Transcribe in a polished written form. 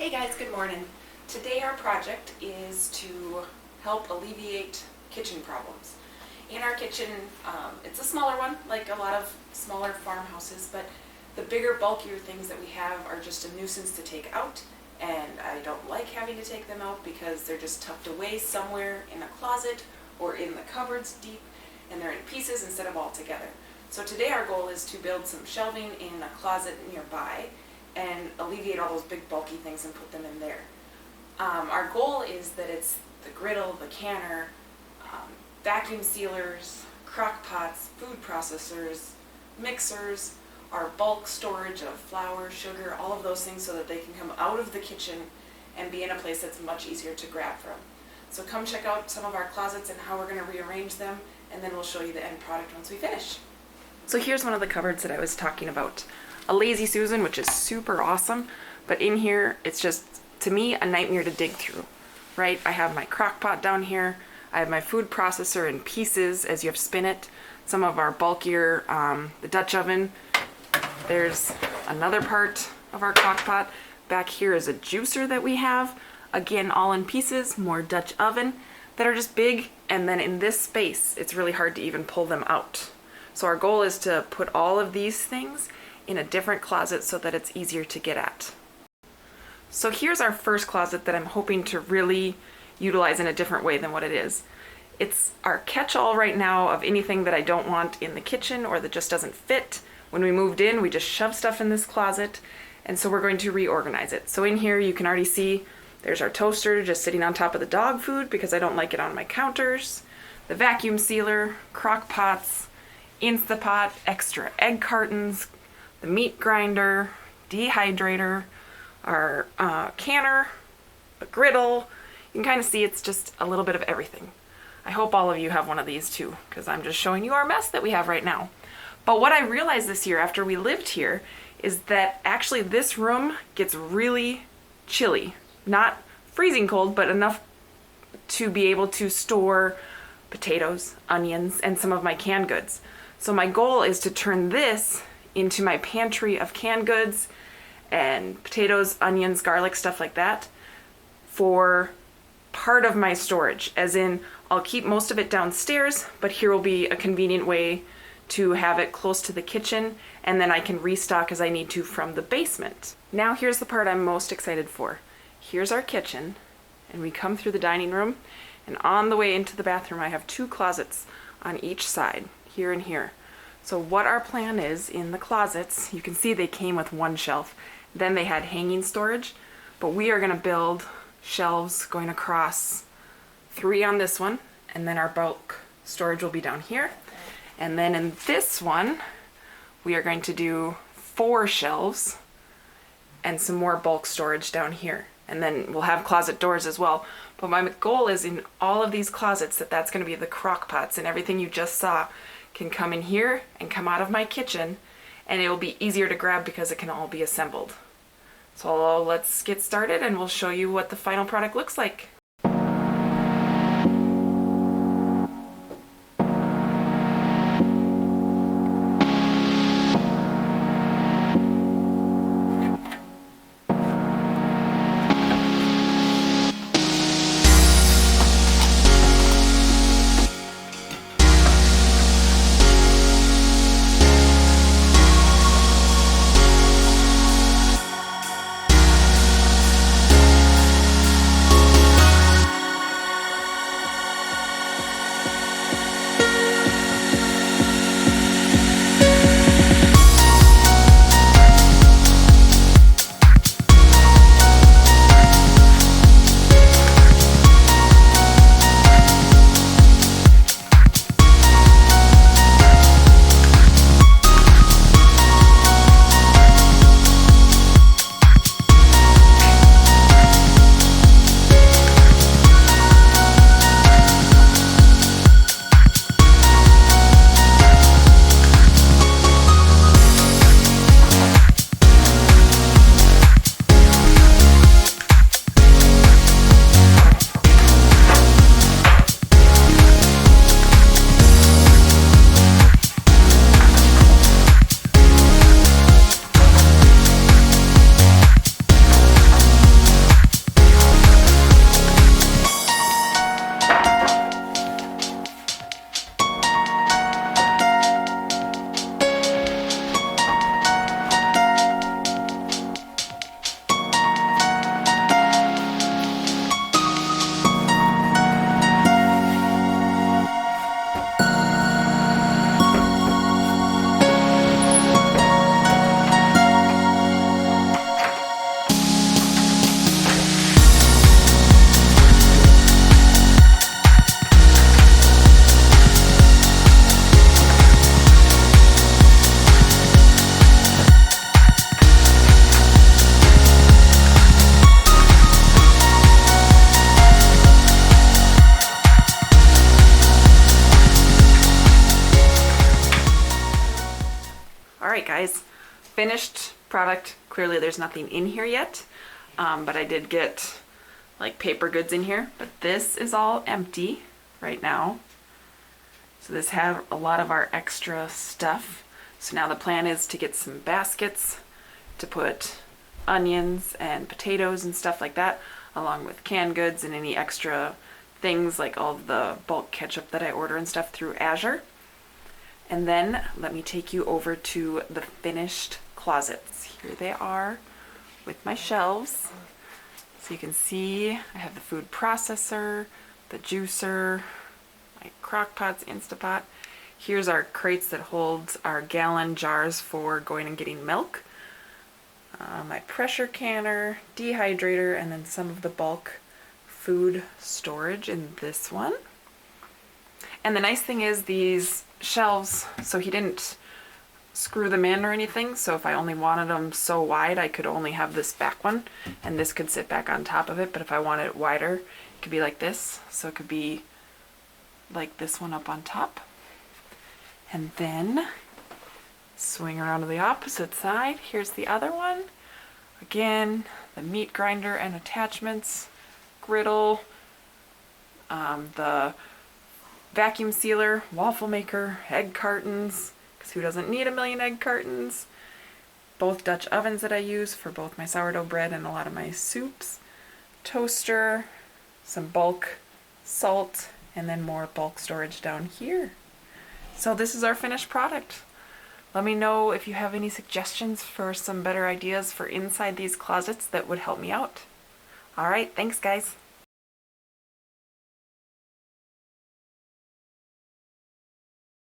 Hey guys, good morning. Today our project is to help alleviate kitchen problems. In our kitchen, it's a smaller one, like a lot of smaller farmhouses, but the bigger, bulkier things that we have are just a nuisance to take out, and I don't like having to take them out because they're just tucked away somewhere in a closet or in the cupboards deep, and they're in pieces instead of all together. So today our goal is to build some shelving in a closet nearby and alleviate all those big bulky things and put them in there. Our goal is that it's the griddle, the canner, vacuum sealers, crock pots, food processors, mixers, our bulk storage of flour, sugar, all of those things so that they can come out of the kitchen and be in a place that's much easier to grab from. So come check out some of our closets and how we're going to rearrange them, and then we'll show you the end product once we finish. So here's one of the cupboards that I was talking about. A Lazy Susan, which is super awesome, but in here it's just, to me, a nightmare to dig through, right? I have my crock pot down here, I have my food processor in pieces as you have spin it, some of our bulkier, the Dutch oven. There's another part of our crock pot. Back here is a juicer that we have, again all in pieces, more Dutch oven that are just big, and then in this space it's really hard to even pull them out. So our goal is to put all of these things in a different closet so that it's easier to get at. So here's our first closet that I'm hoping to really utilize in a different way than what it is. It's our catch-all right now of anything that I don't want in the kitchen or that just doesn't fit. When we moved in, we just shoved stuff in this closet, and so we're going to reorganize it. So in here you can already see there's our toaster just sitting on top of the dog food because I don't like it on my counters, the vacuum sealer, crock pots, Instapot, extra egg cartons, the meat grinder, dehydrator, our canner, the griddle. You can kind of see it's just a little bit of everything. I hope all of you have one of these too, because I'm just showing you our mess that we have right now. But what I realized this year after we lived here is that actually this room gets really chilly. Not freezing cold, but enough to be able to store potatoes, onions, and some of my canned goods. So my goal is to turn this into my pantry of canned goods and potatoes, onions, garlic, stuff like that for part of my storage. As in, I'll keep most of it downstairs, but here will be a convenient way to have it close to the kitchen, and then I can restock as I need to from the basement. Now here's the part I'm most excited for. Here's our kitchen, and we come through the dining room, and on the way into the bathroom I have two closets on each side, here and here. So what our plan is in the closets, you can see they came with one shelf. Then they had hanging storage, but we are gonna build shelves going across 3 on this one, and then our bulk storage will be down here. And then in this one, we are going to do 4 shelves and some more bulk storage down here. And then we'll have closet doors as well. But my goal is in all of these closets that's gonna be the crock pots, and everything you just saw can come in here and come out of my kitchen, and it will be easier to grab because it can all be assembled. So let's get started and we'll show you what the final product looks like. finished product. Clearly there's nothing in here yet, but I did get like paper goods in here, but this is all empty right now. So this had a lot of our extra stuff. So now the plan is to get some baskets to put onions and potatoes and stuff like that, along with canned goods and any extra things like all of the bulk ketchup that I order and stuff through Azure. And then let me take you over to the finished closets. Here they are with my shelves. So you can see I have the food processor, the juicer, my crock pots, Instapot. Here's our crates that holds our gallon jars for going and getting milk. My pressure canner, dehydrator, and then some of the bulk food storage in this one. And the nice thing is these shelves, so he didn't screw them in or anything, so if I only wanted them so wide, I could only have this back one, and this could sit back on top of it, but if I wanted it wider, it could be like this, so it could be like this one up on top. And then swing around to the opposite side. Here's the other one. Again, the meat grinder and attachments, griddle, the vacuum sealer, waffle maker, egg cartons, because who doesn't need a million egg cartons? Both Dutch ovens that I use for both my sourdough bread and a lot of my soups, toaster, some bulk salt, and then more bulk storage down here. So this is our finished product. Let me know if you have any suggestions for some better ideas for inside these closets that would help me out. All right, thanks guys.